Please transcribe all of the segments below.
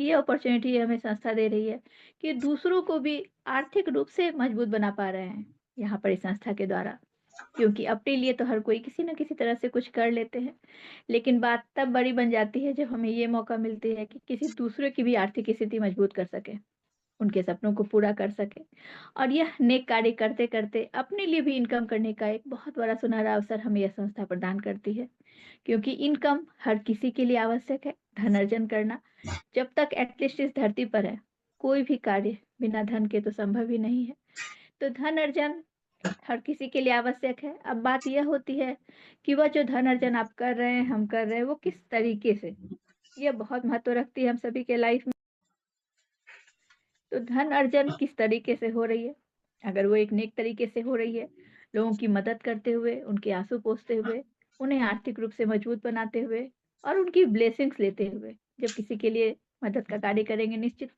ये अपॉर्चुनिटी हमें संस्था दे रही है कि दूसरों को भी आर्थिक रूप से मजबूत बना पा रहे हैं यहाँ पर इस संस्था के द्वारा। क्योंकि अपने लिए तो हर कोई किसी न किसी तरह से कुछ कर लेते हैं, लेकिन बात तब बड़ी बन जाती है जब हमें ये मौका मिलती है कि किसी दूसरे की भी आर्थिक स्थिति मजबूत कर सकें, उनके सपनों को पूरा कर सकें। और यह नेक कार्य करते-करते अपने लिए भी इनकम करने का एक बहुत बड़ा सुनहरा अवसर हमें यह संस्था प्रदान करती है। क्योंकि इनकम हर किसी के लिए आवश्यक है, धन अर्जन करना। जब तक एटलीस्ट इस धरती पर है, कोई भी कार्य बिना धन के तो संभव ही नहीं है। तो धन अर्जन हर किसी के लिए आवश्यक है। अब बात यह होती है कि वह जो धन अर्जन आप कर रहे हैं, हम कर रहे हैं, वो किस तरीके से? यह बहुत महत्व रखती है हम सभी के लाइफ में। तो धन अर्जन किस तरीके से हो रही है? अगर वो एक नेक तरीके से हो रही है, लोगों की मदद करते हुए, उनके आँसू पोंछते हुए, उन्हें आर्थिक रूप से मजबूत बनाते हुए और उनकी ब्लेसिंग्स लेते हुए, जब किसी के लिए मदद का कार्य करेंगे निश्चित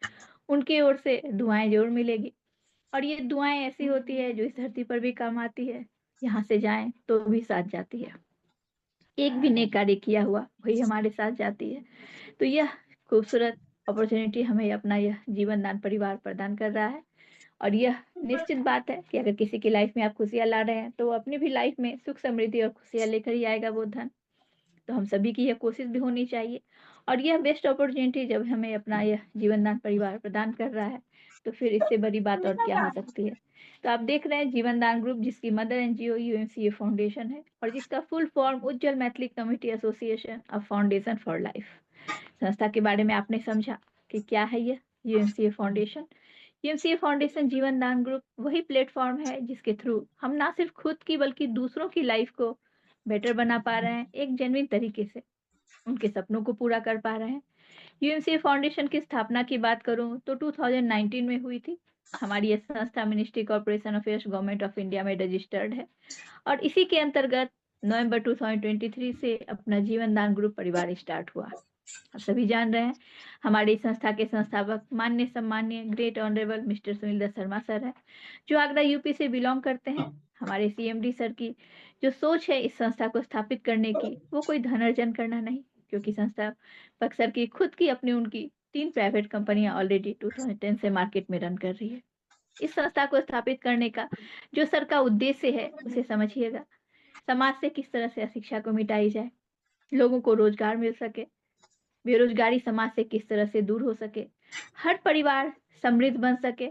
उनकी ओर से दुआएँ ज़रूर मिलेगी। और ये दुआएँ ऐसी होती है जो इस धरती पर भी काम आती है, यहाँ से जाएँ तो भी साथ जाती है। एक भी नेक कार्य किया हुआ वही हमारे साथ जाती है। तो यह खूबसूरत अपॉर्च्युनिटी हमें अपना यह जीवन दान परिवार प्रदान कर रहा है। और यह निश्चित बात है कि अगर किसी की लाइफ में आप खुशियाँ ला रहे हैं, तो वो अपनी भी लाइफ में सुख समृद्धि और खुशियाँ लेकर ही आएगा वो धन। तो हम सभी की यह कोशिश भी होनी चाहिए। और यह बेस्ट अपॉर्च्युनिटी जब हमें अपना यह जीवन दान परिवार प्रदान कर रहा है, तो फिर इससे बड़ी बात और क्या हो सकती है। तो आप देख रहे हैं जीवन दान ग्रुप, जिसकी मदर एनजीओ यूएमसीए फाउंडेशन है और जिसका full form Ujjwal Maithili community association a foundation for life. संस्था के बारे में आपने समझा कि क्या है यह यूएमसीए फाउंडेशन। यूएमसीए फाउंडेशन जीवन दान ग्रुप वही प्लेटफॉर्म है जिसके थ्रू हम ना सिर्फ खुद की बल्कि दूसरों की लाइफ को बेटर बना पा रहे हैं, एक जेन्युइन तरीके से उनके सपनों को पूरा कर पा रहे हैं। यूएमसीए फाउंडेशन की स्थापना की बात करूं तो 2019 में हुई थी। हमारी यह संस्था ministry corporation affairs government of India में रजिस्टर्ड है और इसी के अंतर्गत नवंबर 2023 से अपना जीवन दान ग्रुप परिवार स्टार्ट हुआ। आप सभी जान रहे हैं, हमारी इस संस्था के संस्थापक माननीय सम्माननीय great honourable mister Sunil Dutt Sharma sir हैं, जो आगरा यूपी से बिलोंग करते हैं। हमारे सीएमडी सर की जो सोच है इस संस्था को स्थापित करने की, वो कोई धन अर्जन करना नहीं, क्योंकि संस्थापक सर की खुद की अपनी उनकी 3 प्राइवेट कंपनियां ऑलरेडी 2010 से मार्केट में रन कर रही है। इस संस्था को स्थापित करने का जो सर का उद्देश्य है, उसे समझिएगा। समाज से किस तरह से अशिक्षा को मिटाई जाए, लोगों को रोजगार मिल सके, बेरोजगारी समाज से किस तरह से दूर हो सके, हर परिवार समृद्ध बन सके,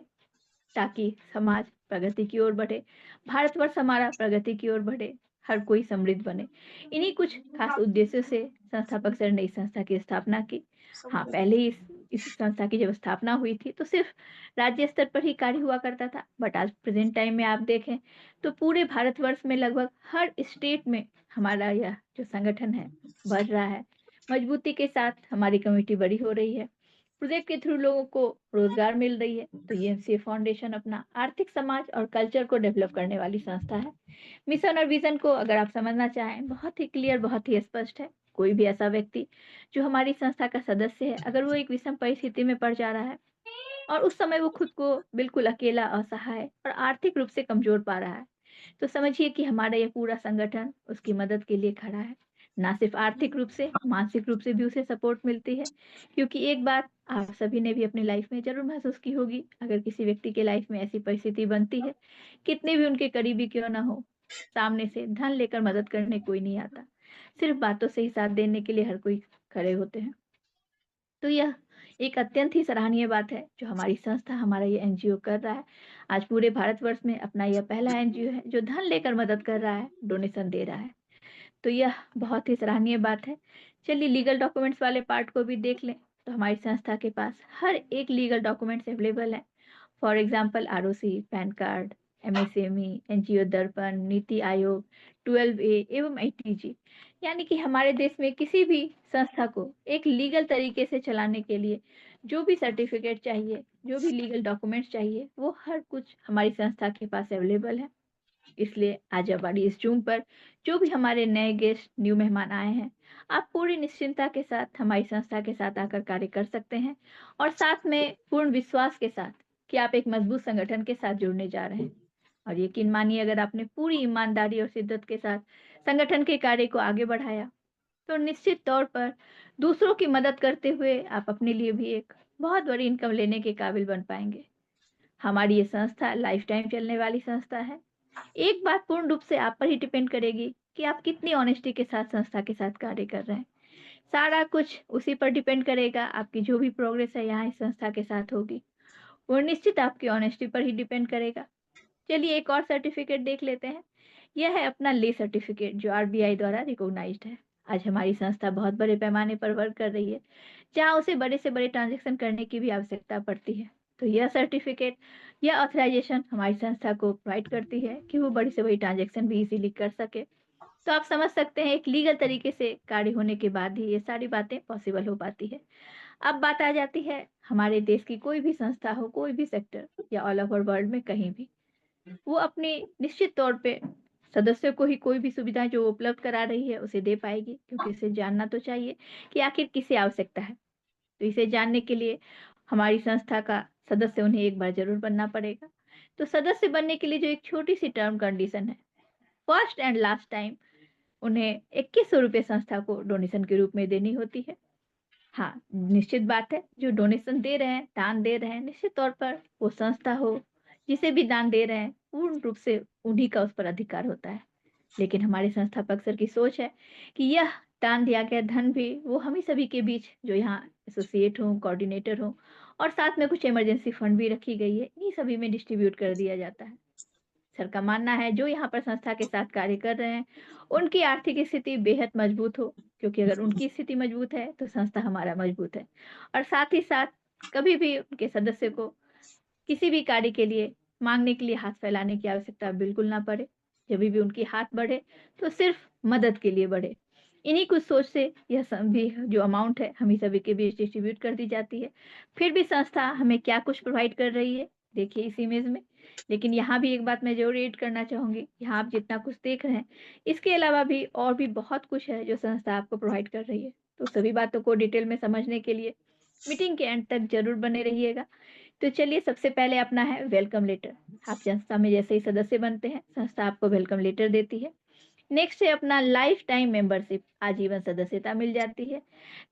ताकि समाज प्रगति की ओर बढ़े, भारतवर्ष हमारा प्रगति की ओर बढ़े, हर कोई समृद्ध बने। इन्हीं कुछ खास उद्देश्यों से संस्थापक सर ने इस संस्था की स्थापना की। हाँ, पहले ही इस संस्था की जब स्थापना हुई थी तो सिर्फ राज्य स्तर पर ही कार्य हुआ करता था, बट आज प्रेजेंट टाइम में आप देखें तो पूरे भारतवर्ष में लगभग हर स्टेट में हमारा यह जो संगठन है बढ़ रहा है। मजबूती के साथ हमारी कम्युनिटी बड़ी हो रही है। प्रोजेक्ट के थ्रू लोगों को रोजगार मिल रही है। तो यूएमसीए फाउंडेशन अपना आर्थिक, समाज और कल्चर को डेवलप करने वाली संस्था है। मिशन और विजन को अगर आप समझना चाहें, बहुत ही क्लियर, बहुत ही स्पष्ट है। कोई भी ऐसा व्यक्ति जो हमारी संस्था का सदस्य है, अगर वो एक विषम परिस्थिति में पड़ जा रहा है और उस समय वो खुद को बिल्कुल अकेला, असहाय और आर्थिक रूप से कमजोर पा रहा है, तो समझिए कि हमारा ये पूरा संगठन उसकी मदद के लिए खड़ा है। ना सिर्फ आर्थिक रूप से, मानसिक रूप से भी उसे सपोर्ट मिलती है। क्योंकि एक बात आप सभी ने भी अपनी लाइफ में ज़रूर महसूस की होगी, अगर किसी व्यक्ति के लाइफ में ऐसी परिस्थिति बनती है, कितने भी उनके करीबी क्यों ना हो, सामने से धन लेकर मदद करने कोई नहीं आता। सिर्फ बातों से ही साथ देने के लिए हर कोई खड़े होते हैं। तो यह एक अत्यंत ही सराहनीय बात है जो हमारी संस्था, हमारा ये एनजीओ कर रहा है। आज पूरे भारतवर्ष में अपना यह पहला एनजीओ है जो धन लेकर मदद कर रहा है, डोनेशन दे रहा है। तो यह बहुत ही सराहनीय बात है। चलिए लीगल डॉक्यूमेंट्स वाले पार्ट को भी देख लें। तो हमारी संस्था के पास हर एक लीगल डॉक्यूमेंट्स अवेलेबल है। For example ROC, pan card, MSME, NGO दर्पण, नीति आयोग, 12A एवं आईटीजी। यानी कि हमारे देश में किसी भी संस्था को एक लीगल तरीके से चलाने के लिए जो भी सर्टिफिकेट चाहिए, जो भी लीगल डॉक्यूमेंट्स चाहिए, वो हर कुछ हमारी संस्था के पास अवेलेबल है। इसलिए आज हमारी इस जूम पर जो भी हमारे नए गेस्ट, न्यू मेहमान आए हैं, आप पूरी निश्चिंता के साथ हमारी संस्था के साथ आकर कार्य कर सकते हैं और साथ में पूर्ण विश्वास के साथ कि आप एक मजबूत संगठन के साथ जुड़ने जा रहे हैं। और यकीन मानिए, अगर आपने पूरी ईमानदारी और शिद्दत के साथ संगठन के कार्य को आगे बढ़ाया, तो निश्चित तौर पर दूसरों की मदद करते हुए आप अपने लिए भी एक बहुत बड़ी इनकम लेने के काबिल बन पाएँगे। हमारी ये संस्था लाइफ टाइम चलने वाली संस्था है। एक बात पूर्ण रूप से आप पर ही डिपेंड करेगी कि आप कितनी ऑनेस्टी के साथ संस्था के साथ कार्य कर रहे हैं। सारा कुछ उसी पर डिपेंड करेगा, आपकी जो भी प्रोग्रेस है यहाँ इस संस्था के साथ होगी, वो निश्चित आपकी ऑनेस्टी पर ही डिपेंड करेगा। चलिए एक और सर्टिफिकेट देख लेते हैं। यह है अपना ले सर्टिफिकेट जो आरबीआई द्वारा रिकॉग्नाइज्ड है। आज हमारी संस्था बहुत बड़े पैमाने पर वर्क कर रही है, जहाँ उसे बड़े से बड़े ट्रांज़ैक्शन करने की भी आवश्यकता पड़ती है। तो यह सर्टिफिकेट, यह ऑथराइज़ेशन हमारी संस्था को प्रोवाइड करती है कि वो बड़ी से बड़ी ट्रांज़ैक्शन भी इज़िली कर सके। तो आप समझ सकते हैं एक लीगल तरीके से कार्य होने के बाद ही ये सारी बातें पॉसिबल हो पाती है। अब बात आ जाती है हमारे देश की कोई भी संस्था हो, कोई भी सेक्टर या ऑल ओवर वर्ल्ड में कहीं भी, वो अपने निश्चित तौर पे सदस्यों को ही कोई भी सुविधा जो उपलब्ध करा रही है, उसे दे पाएगी क्योंकि उसे जानना तो चाहिए कि आखिर किसे आवश्यकता है। तो इसे जानने के लिए हमारी संस्था का सदस्य उन्हें एक बार ज़रूर बनना पड़ेगा। तो सदस्य बनने के लिए जो एक छोटी-सी टर्म कंडीशन है, फर्स्ट एंड लास्ट टाइम उन्हें ₹2100 संस्था को डोनेशन के रूप में देनी होती है। हाँ, निश्चित बात है, जो डोनेशन दे रहे हैं, दान दे रहे हैं, निश्चित तौर पर वो संस्था हो, जिसे भी दान दे रहे हैं, पूर्ण रूप से उन्हीं का उस पर अधिकार होता है। लेकिन हमारे संस्थापक सर की सोच है कि यह दान दिया गया धन भी वो हम ही सभी के बीच जो यहाँ एसोसिएट हों, कोऑर्डिनेटर हों और साथ में कुछ इमरजेंसी फंड भी रखी गई है, इन्हीं सभी में डिस्ट्रीब्यूट कर दिया जाता है। सर का मानना है जो यहाँ पर संस्था के साथ कार्य कर रहे हैं, उनकी आर्थिक स्थिति बेहद मजबूत हो, क्योंकि अगर उनकी स्थिति मजबूत है, तो संस्था हमारा मजबूत है। और साथ ही साथ कभी भी उनके सदस्य को किसी भी कार्य के लिए माँगने के लिए हाथ फैलाने की आवश्यकता बिल्कुल ना पड़े। जभी भी उनकी हाथ बढ़े, तो सिर्फ़ मदद के लिए बढ़े। इन्हीं कुछ सोच से यह सभी जो अमाउंट है, हम ही सभी के बीच डिस्ट्रीब्यूट कर दी जाती है। फिर भी संस्था हमें क्या कुछ प्रोवाइड कर रही है, देखिए इस इमेज में। लेकिन यहाँ भी एक बात मैं ज़रूर ऐड करना चाहूँगी, यहाँ आप जितना कुछ देख रहे हैं, इसके अलावा भी और भी बहुत कुछ है जो संस्था आपको प्रोवाइड कर रही है। तो सभी बातों को डिटेल में समझने के लिए मीटिंग के एंड तक ज़रूर बने रहिएगा। तो चलिए सबसे पहले अपना है वेलकम लेटर। आप संस्था में जैसे ही सदस्य बनते हैं, संस्था आपको वेलकम लेटर देती है। नेक्स्ट है अपना लाइफ टाइम मेंबरशिप, आजीवन सदस्यता मिल जाती है।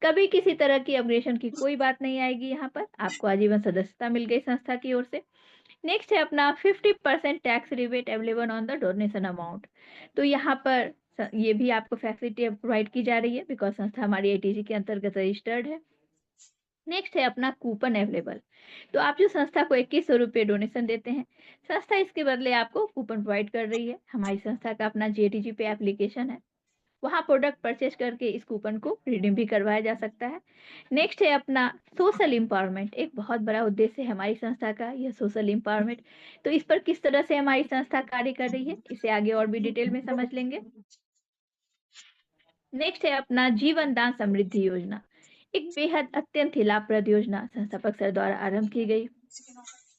कभी किसी तरह की अपग्रेडेशन की कोई बात नहीं आएगी यहाँ पर, आपको आजीवन सदस्यता मिल गई संस्था की ओर से। नेक्स्ट है अपना 50% tax rebate available on the donation amount. तो यहाँ पर ये भी आपको फैसिलिटी प्रोवाइड की जा रही है बिकॉज़ संस्था हमारी एटीजी के अंतर्गत रजिस्टर्ड है। नेक्स्ट है अपना कूपन अवेलेबल। तो आप जो संस्था को ₹2100 डोनेशन देते हैं, संस्था इसके बदले आपको कूपन प्रोवाइड कर रही है। हमारी संस्था का अपना जेटीजी पे एप्लीकेशन है, वहाँ प्रोडक्ट परचेज़ करके इस कूपन को रिडीम भी करवाया जा सकता है। नेक्स्ट है अपना सोशल एम्पावरमेंट, एक बहुत बड़ा उद्देश्य है हमारी संस्था का यह सोशल एम्पावरमेंट। तो इस पर किस तरह से हमारी संस्था कार्य कर रही है, इसे आगे और भी डिटेल में समझ लेंगे। नेक्स्ट है अपना जीवन दान समृद्धि योजना, एक बेहद अत्यंत ही लाभप्रद योजना संस्थापक सर द्वारा आरंभ की गई।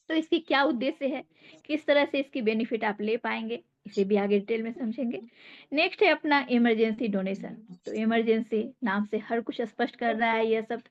तो इसकी क्या उद्देश्य है, किस तरह से इसकी बेनिफिट आप ले पाएँगे, इसे भी आगे डिटेल में समझेंगे। नेक्स्ट है अपना इमरजेंसी डोनेशन। तो इमरजेंसी नाम से हर कुछ स्पष्ट कर रहा है यह शब्द।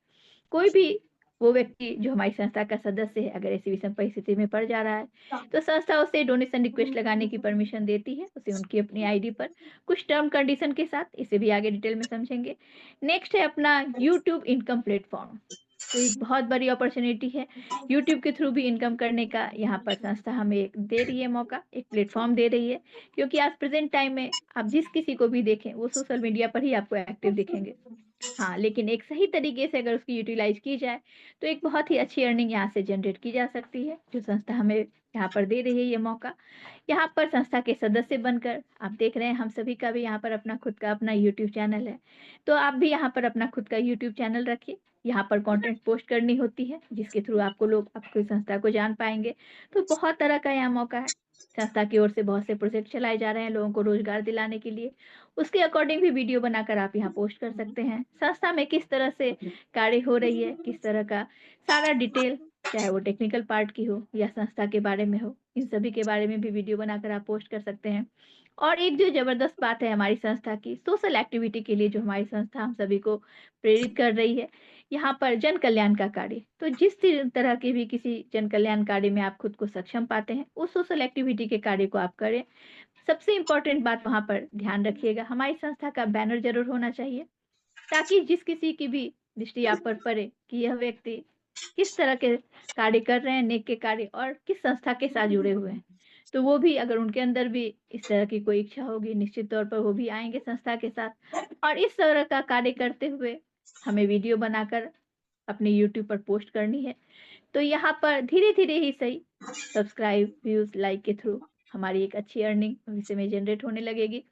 कोई भी वो व्यक्ति जो हमारी संस्था का सदस्य है, अगर ऐसी विषम परिस्थिति में पड़ जा रहा है, तो संस्था उसे डोनेशन रिक्वेस्ट लगाने की परमिशन देती है, उसे उनकी अपनी आईडी पर कुछ टर्म कंडीशन के साथ, इसे भी आगे डिटेल में समझेंगे। नेक्स्ट है अपना यूट्यूब इनकम प्लेटफ़ॉर्म। तो एक बहुत बड़ी अपॉर्च्युनिटी है। यूट्यूब के थ्रू भी इनकम करने का यहाँ पर संस्था हमें एक दे रही है मौका, एक प्लेटफ़ॉर्म दे रही है, क्योंकि आज प्रेज़ेंट टाइम में आप जिस किसी को भी देखें, वो सोशल मीडिया पर ही आपको एक्टिव दिखेंगे। हाँ, लेकिन एक सही तरीके से अगर उसकी यूटिलाइज़ की जाए, तो एक बहुत ही अच्छी अर्निंग यहाँ से जनरेट की जा सकती है, जो संस्था हमें यहाँ पर दे रही है ये मौका। यहाँ पर संस्था के सदस्य बनकर आप देख रहे हैं हम सभी का भी यहाँ पर अपना खुद का अपना यूट्यूब चैनल है। तो आप भी यहाँ पर अपना खुद का यूट्यूब चैनल रखिए। यहाँ पर कंटेंट पोस्ट करनी होती है, जिसके थ्रू आपको लोग आपकी संस्था को जान पाएँगे। तो बहुत तरह का यहाँ मौका है। संस्था की ओर से बहुत से प्रोजेक्ट चलाए जा रहे हैं लोगों को रोज़गार दिलाने के लिए। उसके अकॉर्डिंग भी वीडियो बनाकर आप यहाँ पोस्ट कर सकते हैं। संस्था में किस तरह से कार्य हो रही है, किस तरह का सारा डिटेल, चाहे वो टेक्निकल पार्ट की हो या संस्था के बारे में हो, इन सभी के बारे में भी वीडियो बनाकर आप पोस्ट कर सकते हैं। और एक जो ज़बरदस्त बात है हमारी संस्था की, सोशल एक्टिविटी के लिए जो हमारी संस्था हम सभी को प्रेरित कर रही है, यहाँ पर जन कल्याण का कार्य। तो जिस तरह के भी किसी जन कल्याण कार्य में आप खुद को सक्षम पाते हैं, उस सोशल एक्टिविटी के कार्य को आप करें। सबसे इम्पोर्टेंट बात वहाँ पर ध्यान रखिएगा, हमारी संस्था का बैनर ज़रूर होना चाहिए। ताकि जिस किसी की भी दृष्टि आप पर पड़े कि यह व्यक्ति किस तरह के कार्य कर रहे हैं, नेक के कार्य और किस संस्था के साथ जुड़े हुए हैं। तो वो भी अगर उनके अंदर भी इस तरह की कोई इच्छा होगी, निश्चित तौर पर वो भी आएँगे संस्था के साथ और इस तरह का कार्य करते हुए हमें वीडियो बनाकर अपने यूट्यूब पर पोस्ट करनी है। तो यहाँ पर धीरे-धीरे ही सही सब्सक्राइब, व्यूज़, लाइक के थ्रू हमारी एक अच्छी अर्निंग भविष्य में जनरेट होने लगेगी।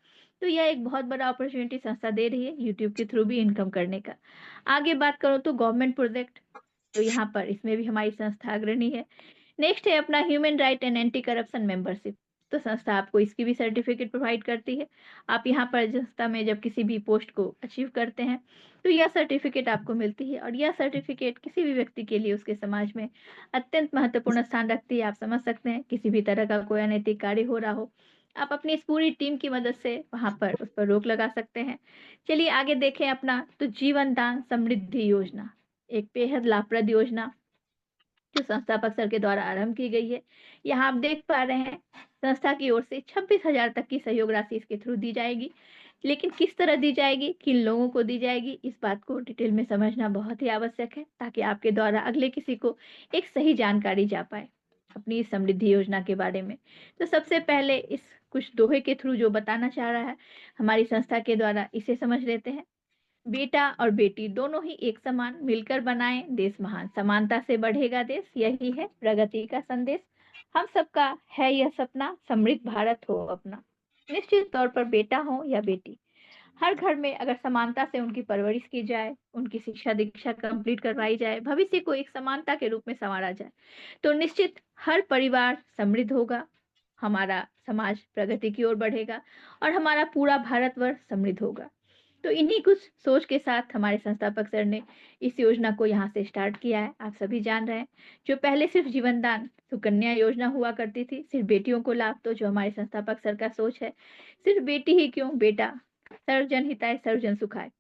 तो यह एक बहुत बड़ा अपॉर्च्युनिटी संस्था दे रही है यूट्यूब के थ्रू भी इनकम करने का। आगे बात करूँ तो गवर्नमेंट प्रोजेक्ट, तो यहाँ पर इसमें भी हमारी संस्था अग्रणी है। नेक्स्ट है अपना human right and anti corruption membership. तो संस्था आपको इसकी भी सर्टिफिकेट प्रोवाइड करती है। आप यहाँ पर संस्था में जब किसी भी पोस्ट को अचीव करते हैं, तो यह सर्टिफिकेट आपको मिलती है और यह सर्टिफिकेट किसी भी व्यक्ति के लिए उसके समाज में अत्यंत महत्वपूर्ण स्थान रखती है। आप समझ सकते हैं, किसी भी तरह का कोई अनैतिक कार्य हो रहा हो, आप अपनी इस पूरी टीम की मदद से वहाँ पर उस पर रोक लगा सकते हैं। चलिए आगे देखें अपना तो जीवन दान समृद्धि योजना, एक बेहद लाभप्रद योजना जो संस्थापक सर के द्वारा आरंभ की गई है। यहाँ आप देख पा रहे हैं, संस्था की ओर से 26,000 तक की सहयोग राशि इसके थ्रू दी जाएगी। लेकिन किस तरह दी जाएगी, किन लोगों को दी जाएगी, इस बात को डिटेल में समझना बहुत ही आवश्यक है, ताकि आपके द्वारा अगले किसी को एक सही जानकारी जा पाए अपनी इस समृद्धि योजना के बारे में। तो सबसे पहले इस कुछ दोहे के थ्रू जो बताना चाह रहा है हमारी संस्था के द्वारा, इसे समझ लेते हैं। बेटा और बेटी दोनों ही एक समान, मिलकर बनाएं देश महान, समानता से बढ़ेगा देश, यही है प्रगति का संदेश। हम सबका है यह सपना, समृद्ध भारत हो अपना। निश्चित तौर पर बेटा हो या बेटी, हर घर में अगर समानता से उनकी परवरिश की जाए, उनकी शिक्षा दीक्षा कंप्लीट करवाई जाए, भविष्य को एक समानता के रूप में संवारा जाए, तो निश्चित हर परिवार समृद्ध होगा, हमारा समाज प्रगति की ओर बढ़ेगा और हमारा पूरा भारतवर्ष समृद्ध होगा। तो इन्हीं कुछ सोच के साथ हमारे संस्थापक सर ने इस योजना को यहाँ से स्टार्ट किया है। आप सभी जान रहे हैं, जो पहले सिर्फ जीवन दान सुकन्या योजना हुआ करती थी, सिर्फ बेटियों को लाभ, तो जो हमारे संस्थापक सर का सोच है, सिर्फ बेटी ही क्यों, बेटा, सर्वजन हिताय सर्वजन सुखाय,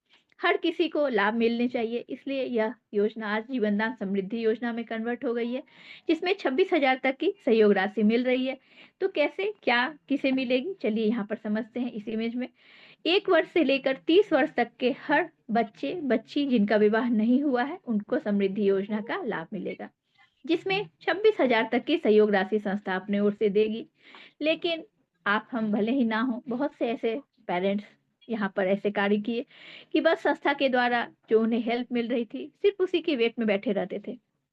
हर किसी को लाभ मिलने चाहिए। इसलिए यह योजना आज जीवन दान समृद्धि योजना में कन्वर्ट हो गई है, जिसमें 26,000 तक की सहयोग राशि मिल रही है। तो कैसे, क्या, किसे मिलेगी, चलिए यहाँ पर समझते हैं इस इमेज में। 1 वर्ष से लेकर 30 वर्ष तक के हर बच्चे, बच्ची जिनका विवाह नहीं हुआ है, उनको समृद्धि योजना का लाभ मिलेगा, जिसमें 26,000 तक की सहयोग राशि संस्था अपने ओर से देगी। लेकिन आप हम भले ही ना हो, बहुत से ऐसे पेरेंट्स यहाँ पर ऐसे कार्य किए कि बस संस्था के द्वारा जो उन्हें हेल्प मिल रही थी, सिर्फ उसी के वेट में बैठे रहते थे।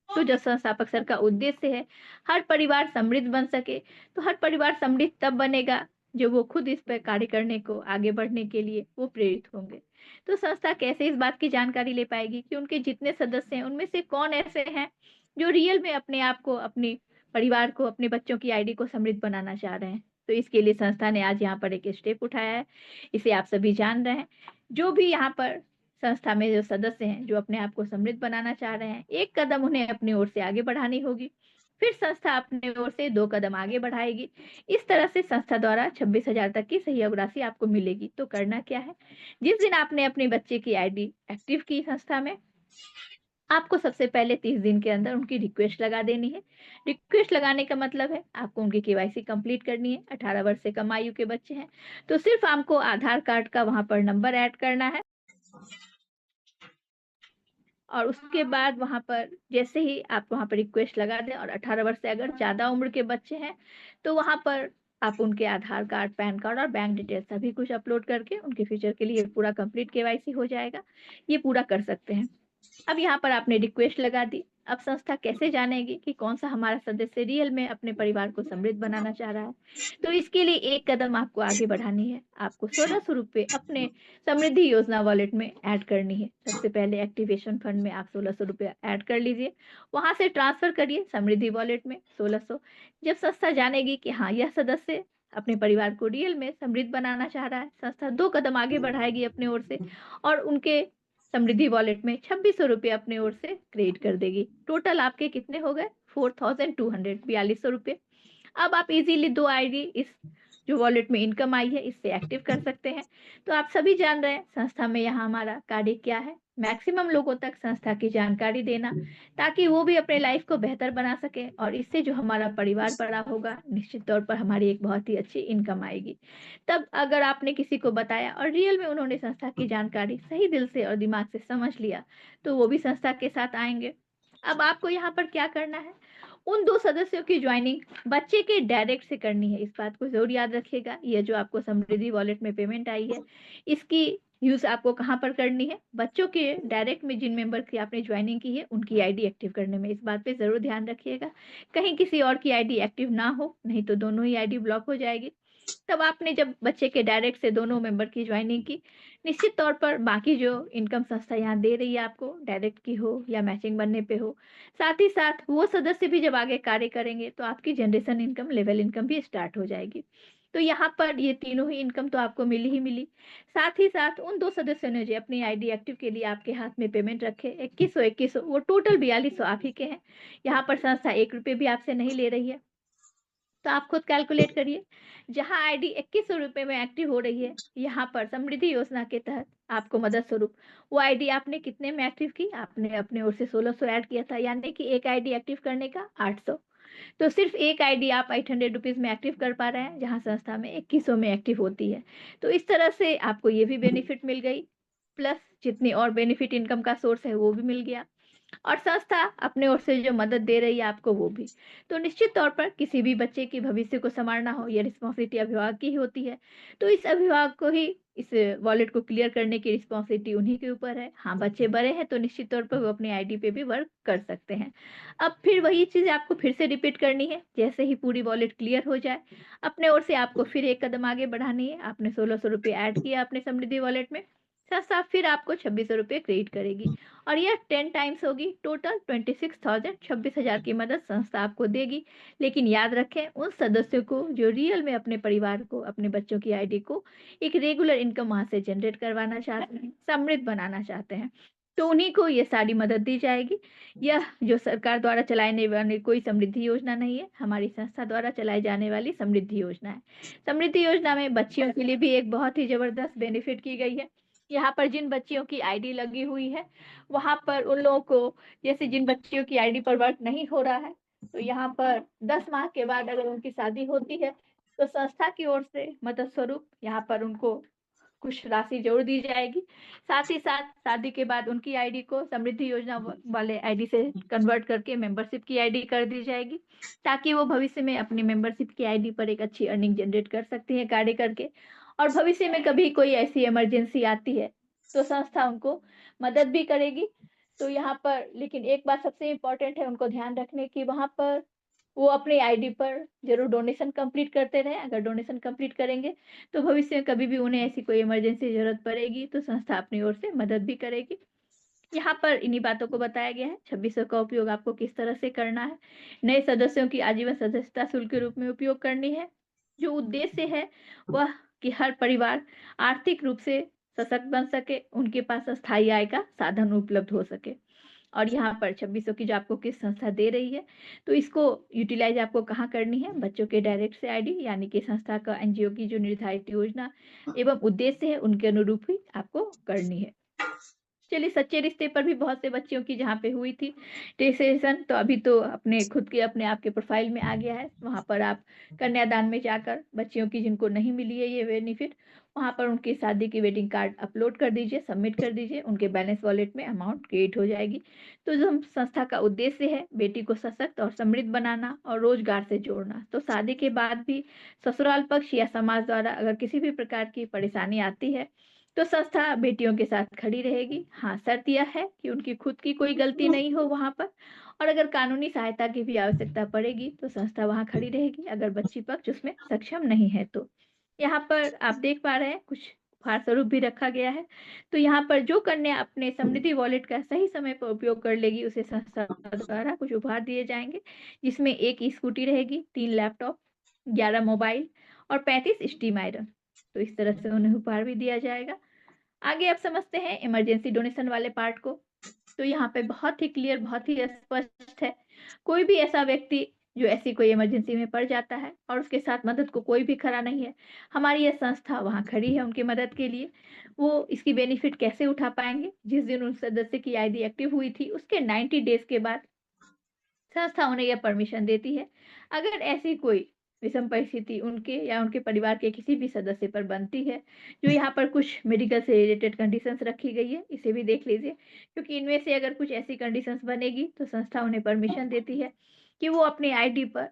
तो जो संस्थापक सर का उद्देश्य है, हर परिवार समृद्ध बन सके, तो हर परिवार समृद्ध तब बनेगा जो वो खुद इस पे कार्य करने को, आगे बढ़ने के लिए वो प्रेरित होंगे। तो संस्था कैसे इस बात की जानकारी ले पाएगी कि उनके जितने सदस्य हैं, उनमें से कौन ऐसे हैं जो रियल में अपने आप को, अपने परिवार को, अपने बच्चों की आईडी को समृद्ध बनाना चाह रहे हैं। तो इसके लिए संस्था ने आज यहाँ पर एक स्टेप उठाया है, इसे आप सभी जान रहे हैं। जो भी यहाँ पर संस्था में जो सदस्य हैं, जो अपने आप को समृद्ध बनाना चाह रहे हैं, एक कदम उन्हें अपनी ओर से आगे बढ़ानी होगी। फिर संस्था अपनी ओर से 2 कदम आगे बढ़ाएगी। इस तरह से संस्था द्वारा 26,000 तक की सहयोग राशि आपको मिलेगी। तो करना क्या है? जिस दिन आपने अपने बच्चे की आईडी एक्टिव की संस्था में, आपको सबसे पहले 30 दिन के अंदर उनकी रिक्वेस्ट लगा देनी है। रिक्वेस्ट लगाने का मतलब है, आपको उनकी केवाईसी कंप्लीट करनी है। 18 वर्ष से कम आयु के बच्चे हैं, तो सिर्फ आपको आधार कार्ड का वहाँ पर नंबर ऐड करना है और उसके बाद वहाँ पर जैसे ही आप वहाँ पर रिक्वेस्ट लगा दें और 18 वर्ष से अगर ज़्यादा उम्र के बच्चे हैं, तो वहाँ पर आप उनके आधार कार्ड, पैन कार्ड और बैंक डिटेल सभी कुछ अपलोड करके उनके फ्यूचर के लिए पूरा कंप्लीट केवाईसी हो जाएगा। ये पूरा कर सकते हैं। अब यहाँ पर आपने रिक्वेस्ट लगा दी। अब संस्था कैसे जानेगी कि कौन-सा हमारा सदस्य रियल में अपने परिवार को समृद्ध बनाना चाह रहा है? तो इसके लिए एक कदम आपको आगे बढ़ानी है। आपको ₹1600 अपने समृद्धि योजना वॉलेट में ऐड करनी है। सबसे पहले एक्टिवेशन फंड में आप ₹1600 ऐड कर लीजिए। वहाँ से ट्रांसफ़र करिए समृद्धि वॉलेट में 1600। जब संस्था जानेगी कि हाँ, यह सदस्य अपने परिवार को रियल में समृद्ध बनाना चाह रहा है, संस्था 2 कदम आगे बढ़ाएगी अपनी ओर से और उनके समृद्धि वॉलेट में ₹2600 अपनी ओर से क्रेडिट कर देगी। टोटल आपके कितने हो गए? 4200 ₹4200। अब आप इज़िली 2 आईडी इस जो वॉलेट में इनकम आई है इससे एक्टिव कर सकते हैं। तो आप सभी जान रहे हैं संस्था में यहाँ हमारा कार्य क्या है, मैक्सिमम लोगों तक संस्था की जानकारी देना, ताकि वो भी अपने लाइफ को बेहतर बना सके और इससे जो हमारा परिवार बड़ा होगा निश्चित तौर पर हमारी एक बहुत ही अच्छी इनकम आएगी। तब अगर आपने किसी को बताया और रियल में उन्होंने संस्था की जानकारी सही दिल से और दिमाग से समझ लिया, तो वो भी संस्था के साथ आएंगे। अब आपको यहाँ पर क्या करना है, उन 2 सदस्यों की ज्वाइनिंग बच्चे के डायरेक्ट से करनी है। इस बात को ज़रूर याद रखिएगा। ये जो आपको समृद्धि वॉलेट में पेमेंट आई है, इसकी यूज़ आपको कहाँ पर करनी है? बच्चों के डायरेक्ट में जिन मेंबर की आपने ज्वाइनिंग की है, उनकी आईडी एक्टिव करने में। इस बात पे ज़रूर ध्यान रखिएगा। कहीं किसी और की आईडी एक्टिव ना हो, नहीं तो दोनों ही आईडी ब्लॉक हो जाएगी। तब आपने जब बच्चे के डायरेक्ट से दोनों मेंबर की ज्वाइनिंग की, निश्चित तौर पर बाकी जो इनकम संस्था यहाँ दे रही है आपको, डायरेक्ट की हो या मैचिंग बनने पे हो, साथ ही साथ वो सदस्य भी जब आगे कार्य करेंगे, तो आपकी जनरेशन इनकम, लेवल इनकम भी स्टार्ट हो जाएगी। तो यहाँ पर ये तीनों ही इनकम तो आपको मिली ही मिली। साथ ही साथ उन 2 सदस्यों ने जो अपनी आईडी एक्टिव के लिए आपके हाथ में पेमेंट रखे, 2100 वो टोटल 4200 आप ही के हैं। यहाँ पर संस्था ₹1 भी आपसे नहीं ले रही है। तो आप खुद कैलकुलेट करिए, जहाँ आईडी ₹2100 में एक्टिव हो रही है, यहाँ पर समृद्धि योजना के तहत आपको मदद स्वरूप वो आईडी आपने कितने में एक्टिव की? आपने अपने ओर से 1600 ऐड किया था, यानी कि एक आईडी एक्टिव करने का 800। तो सिर्फ एक आईडी आप ₹800 में एक्टिव कर पा रहे हैं, जहाँ संस्था में 2100 में एक्टिव होती है। तो इस तरह से आपको ये भी बेनिफिट मिल गई, प्लस जितनी और बेनिफिट इनकम का सोर्स है, वो भी मिल गया। और संस्था अपने ओर से जो मदद दे रही है आपको वो भी। तो निश्चित तौर पर किसी भी बच्चे के भविष्य को सँवारना हो, ये रिस्पॉन्सिबिलिटी अभिभावक की ही होती है। तो इस अभिभावक को ही इस वॉलेट को क्लियर करने की रिस्पॉन्सिबिलिटी उन्हीं के ऊपर है। हाँ, बच्चे बड़े हैं तो निश्चित तौर पर वो अपनी आईडी पे भी वर्क कर सकते हैं। अब फिर वही चीज़ आपको फिर से रिपीट करनी है, जैसे ही पूरी वॉलेट क्लियर हो जाए, अपने ओर से आपको फिर एक कदम आगे बढ़ानी है। आपने ₹1600 ऐड किया अपने समृद्धि वॉलेट में, साथ-साथ फिर आपको ₹2600 क्रेडिट करेगी। और यह 10 टाइम्स होगी, टोटल 26,000 26,000 की मदद संस्था आपको देगी। लेकिन याद रखें उन सदस्यों को जो रियल में अपने परिवार को, अपने बच्चों की आईडी को एक रेगुलर इनकम वहाँ से जनरेट करवाना चाहते हैं, समृद्ध बनाना चाहते हैं, तो उन्हीं को ये सारी मदद दी जाएगी। यह जो सरकार द्वारा चलाने वाली कोई समृद्धि योजना नहीं है, हमारी संस्था द्वारा चलाई जाने वाली समृद्धि योजना है। समृद्धि योजना में बच्चियों के लिए भी एक बहुत ही ज़बरदस्त बेनिफिट की गई है। यहाँ पर जिन बच्चियों की आईडी लगी हुई है, वहाँ पर उन लोगों को, जैसे जिन बच्चियों की आईडी पर वर्क नहीं हो रहा है, तो यहाँ पर 10 माह के बाद अगर उनकी शादी होती है, तो संस्था की ओर से मदद स्वरूप यहाँ पर उनको कुछ राशि ज़रूर दी जाएगी। साथ ही साथ शादी के बाद उनकी आईडी को समृद्धि योजना वाले आईडी से कन्वर्ट करके मेंबरशिप की आईडी कर दी जाएगी, ताकि वो भविष्य में अपनी मेंबरशिप की आईडी पर एक अच्छी अर्निंग जनरेट कर सकती है कार्य करके। और भविष्य में कभी कोई ऐसी इमरजेंसी आती है, तो संस्था उनको मदद भी करेगी। तो यहाँ पर लेकिन एक बात सबसे इम्पोर्टेंट है उनको ध्यान रखने की, वहाँ पर वो अपनी आईडी पर ज़रूर डोनेशन कंप्लीट करते रहें। अगर डोनेशन कंप्लीट करेंगे, तो भविष्य में कभी भी उन्हें ऐसी कोई इमरजेंसी ज़रूरत पड़ेगी, तो संस्था अपनी ओर से मदद भी करेगी। यहाँ पर इन्हीं बातों को बताया गया है। 2600 का उपयोग आपको किस तरह से करना है। नए सदस्यों की आजीवन सदस्यता शुल्क के रूप में उपयोग करनी है। जो उद्देश्य है वह कि हर परिवार आर्थिक रूप से सशक्त बन सके, उनके पास अस्थायी आय का साधन उपलब्ध हो सके। और यहाँ पर 2600 की जो आपको किस्त संस्था दे रही है, तो इसको यूटिलाइज़ आपको कहाँ करनी है? बच्चों के डायरेक्ट से आईडी, यानी कि संस्था का एनजीओ की जो निर्धारित योजना एवं उद्देश्य है, उनके अनुरूप ही आपको करनी है। चलिए, सच्चे रिश्ते पर भी बहुत से बच्चियों की जहाँ पे हुई थी रजिस्ट्रेशन, तो अभी तो अपने खुद के अपने आपके प्रोफाइल में आ गया है। वहाँ पर आप कन्यादान में जाकर बच्चियों की जिनको नहीं मिली है ये बेनिफिट, वहाँ पर उनकी शादी की वेडिंग कार्ड अपलोड कर दीजिए, सबमिट कर दीजिए, उनके बैलेंस वॉलेट में अमाउंट क्रिएट हो जाएगी। तो जो हम संस्था का उद्देश्य है बेटी को सशक्त और समृद्ध बनाना और रोजगार से जोड़ना, तो शादी के बाद भी ससुराल पक्ष या समाज द्वारा अगर किसी भी प्रकार की परेशानी आती है, तो संस्था बेटियों के साथ खड़ी रहेगी। हाँ, शर्त यह है कि उनकी खुद की कोई गलती नहीं हो वहाँ पर, और अगर कानूनी सहायता की भी आवश्यकता पड़ेगी, तो संस्था वहाँ खड़ी रहेगी, अगर बच्ची पक्ष उसमें सक्षम नहीं है तो। यहाँ पर आप देख पा रहे हैं कुछ उपहार स्वरूप भी रखा गया है। तो यहाँ पर जो कन्या अपने समृद्धि वॉलेट का सही समय पर उपयोग कर लेगी, उसे संस्था द्वारा कुछ उपहार दिए जाएँगे, जिसमें 1 स्कूटी रहेगी, 3 लैपटॉप, 11 मोबाइल और 35 स्टीम आयरन। तो इस तरह से उन्हें उपहार भी दिया जाएगा। आगे आप समझते हैं इमरजेंसी डोनेशन वाले पार्ट को। तो यहाँ पे बहुत ही क्लियर, बहुत ही स्पष्ट है। कोई भी ऐसा व्यक्ति जो ऐसी कोई इमरजेंसी में पड़ जाता है और उसके साथ मदद को कोई भी खड़ा नहीं है, हमारी ये संस्था वहाँ खड़ी है उनकी मदद के लिए। वो इसकी बेनिफिट कैसे उठा पाएँगे? जिस दिन उस सदस्य की आईडी एक्टिव हुई थी, उसके 90 डेज़ के बाद संस्था उन्हें यह परमिशन देती है। अगर ऐसी कोई विषम परिस्थिति उनके या उनके परिवार के किसी भी सदस्य पर बनती है, जो यहाँ पर कुछ मेडिकल से रिलेटेड कंडीशंस रखी गई है, इसे भी देख लीजिए। क्योंकि इनमें से अगर कुछ ऐसी कंडीशंस बनेगी, तो संस्था उन्हें परमिशन देती है कि वो अपनी आईडी पर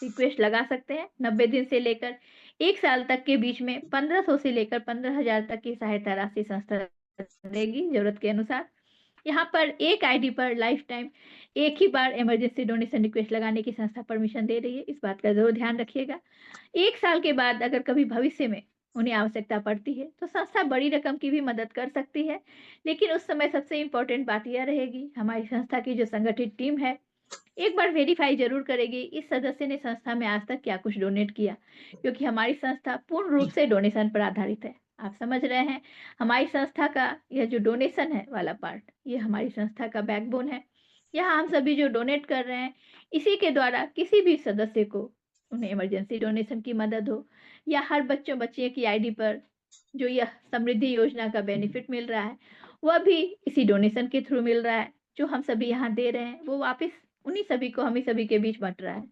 रिक्वेस्ट लगा सकते हैं। 90 दिन से लेकर 1 साल तक के बीच में 1500 से लेकर 15,000 तक की सहायता राशि संस्था देगी ज़रूरत के अनुसार। यहाँ पर एक आईडी पर लाइफ टाइम एक ही बार इमरजेंसी डोनेशन रिक्वेस्ट लगाने की संस्था परमिशन दे रही है, इस बात का ज़रूर ध्यान रखिएगा। 1 साल के बाद अगर कभी भविष्य में उन्हें आवश्यकता पड़ती है, तो संस्था बड़ी रकम की भी मदद कर सकती है। लेकिन उस समय सबसे इम्पोर्टेंट बात यह रहेगी, हमारी संस्था की जो संगठित टीम है, एक बार वेरीफाई ज़रूर करेगी, इस सदस्य ने संस्था में आज तक क्या कुछ डोनेट किया। क्योंकि हमारी संस्था पूर्ण रूप से डोनेशन पर आधारित है। आप समझ रहे हैं, हमारी संस्था का यह जो डोनेशन है वाला पार्ट, ये हमारी संस्था का बैकबोन है। यहाँ हम सभी जो डोनेट कर रहे हैं, इसी के द्वारा किसी भी सदस्य को उन्हें इमरजेंसी डोनेशन की मदद हो या हर बच्चों-बच्चियों की आईडी पर जो यह समृद्धि योजना का बेनिफिट मिल रहा है, वह भी इसी डोनेशन के थ्रू मिल रहा है। जो हम सभी यहाँ दे रहे हैं, वो वापस उन्हीं सभी को हम ही सभी के बीच बँट रहा है।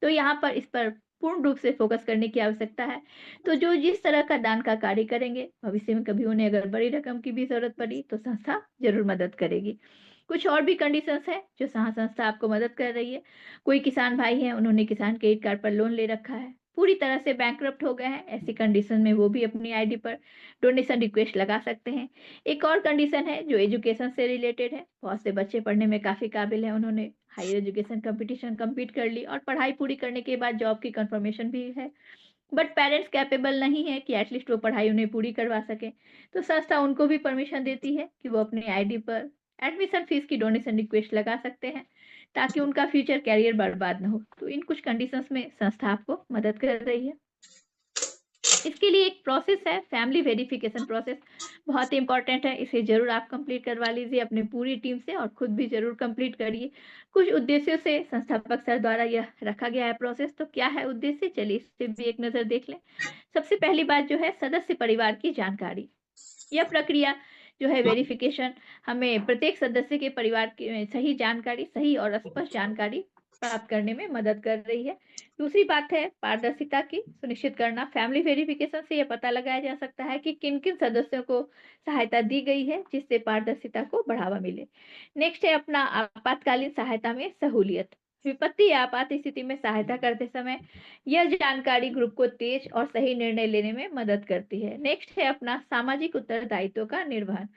तो यहाँ पर इस पर पूर्ण रूप से फ़ोकस करने की आवश्यकता है। तो जो जिस तरह का दान का कार्य करेंगे, भविष्य में कभी उन्हें अगर बड़ी रकम की भी ज़रूरत पड़ी, तो संस्था ज़रूर मदद करेगी। कुछ और भी कंडीशंस हैं, जो संस्था आपको मदद कर रही है। कोई किसान भाई हैं, उन्होंने किसान क्रेडिट कार्ड पर लोन ले रखा है, पूरी तरह से बैंकरप्ट हो गए हैं, ऐसी कंडीशन में वो भी अपनी आईडी पर डोनेशन रिक्वेस्ट लगा सकते हैं। एक और कंडीशन है, जो एजुकेशन से रिलेटेड है। बहुत से बच्चे पढ़ने में काफ़ी काबिल हैं, उन्होंने हायर एजुकेशन कॉम्पिटिशन कंप्लीट कर ली और पढ़ाई पूरी करने के बाद जॉब की कन्फर्मेशन भी है। बट पेरेंट्स कैपेबल नहीं है कि एटलीस्ट वो पढ़ाई उन्हें पूरी करवा सकें। तो संस्था उनको भी परमिशन देती है कि वो अपनी आईडी पर एडमिशन फीस की डोनेशन रिक्वेस्ट लगा सकते हैं, ताकि उनका फ्यूचर करियर बर्बाद ना हो। तो इन कुछ कंडीशंस में संस्था आपको मदद कर रही है। इसके लिए एक प्रोसेस है, फैमिली वेरिफिकेशन प्रोसेस, बहुत ही इम्पोर्टेंट है। इसे ज़रूर आप कंप्लीट करवा लीजिए अपनी पूरी टीम से और खुद भी ज़रूर कंप्लीट करिए। कुछ उद्देश्यों से संस्थापक सर द्वारा यह रखा गया है प्रोसेस, तो क्या है उद्देश्य? चलिए इस पे भी एक नज़र देख लें। सबसे पहली बात जो है, सदस्य परिवार की जानकारी। यह प्रक्रिया जो है वेरिफिकेशन, हमें प्रत्येक सदस्य के परिवार की सही जानकारी, सही और स्पष्ट जानकारी प्राप्त करने में मदद कर रही है। दूसरी बात है पारदर्शिता की सुनिश्चित करना। फैमिली वेरिफिकेशन से यह पता लगाया जा सकता है कि किन-किन सदस्यों को सहायता दी गई है, जिससे पारदर्शिता को बढ़ावा मिले। नेक्स्ट है अपना आपातकालीन सहायता में सहूलियत। विपत्ति या आपात स्थिति में सहायता करते समय यह जानकारी ग्रुप को तेज और सही निर्णय लेने में मदद करती है। नेक्स्ट है अपना सामाजिक उत्तरदायित्व का निर्वहन।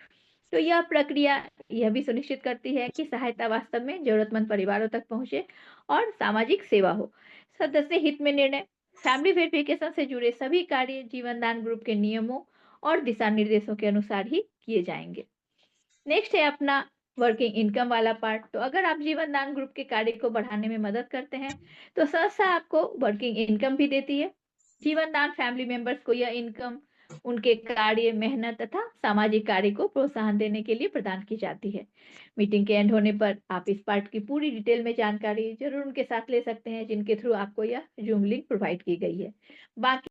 तो यह प्रक्रिया यह भी सुनिश्चित करती है कि सहायता वास्तव में जरूरतमंद परिवारों तक पहुंचे और सामाजिक सेवा हो। सदस्य हित में निर्णय। फैमिली वेरिफिकेशन से जुड़े सभी कार्य जीवनदान ग्रुप के नियमों और दिशा निर्देशों के अनुसार ही किए जाएंगे। नेक्स्ट है अपना वर्किंग इनकम वाला पार्ट। तो अगर आप जीवनदान ग्रुप के कार्य को बढ़ाने में मदद करते हैं, तो संस्था आपको वर्किंग इनकम भी देती है। जीवनदान फैमिली मेंबर्स को यह इनकम उनके कार्य, मेहनत तथा सामाजिक कार्य को प्रोत्साहन देने के लिए प्रदान की जाती है। मीटिंग के एंड होने पर आप इस पार्ट की पूरी डिटेल में जानकारी ज़रूर उनके साथ ले सकते हैं, जिनके थ्रू आपको यह ज़ूम लिंक प्रोवाइड की गई है। बाकी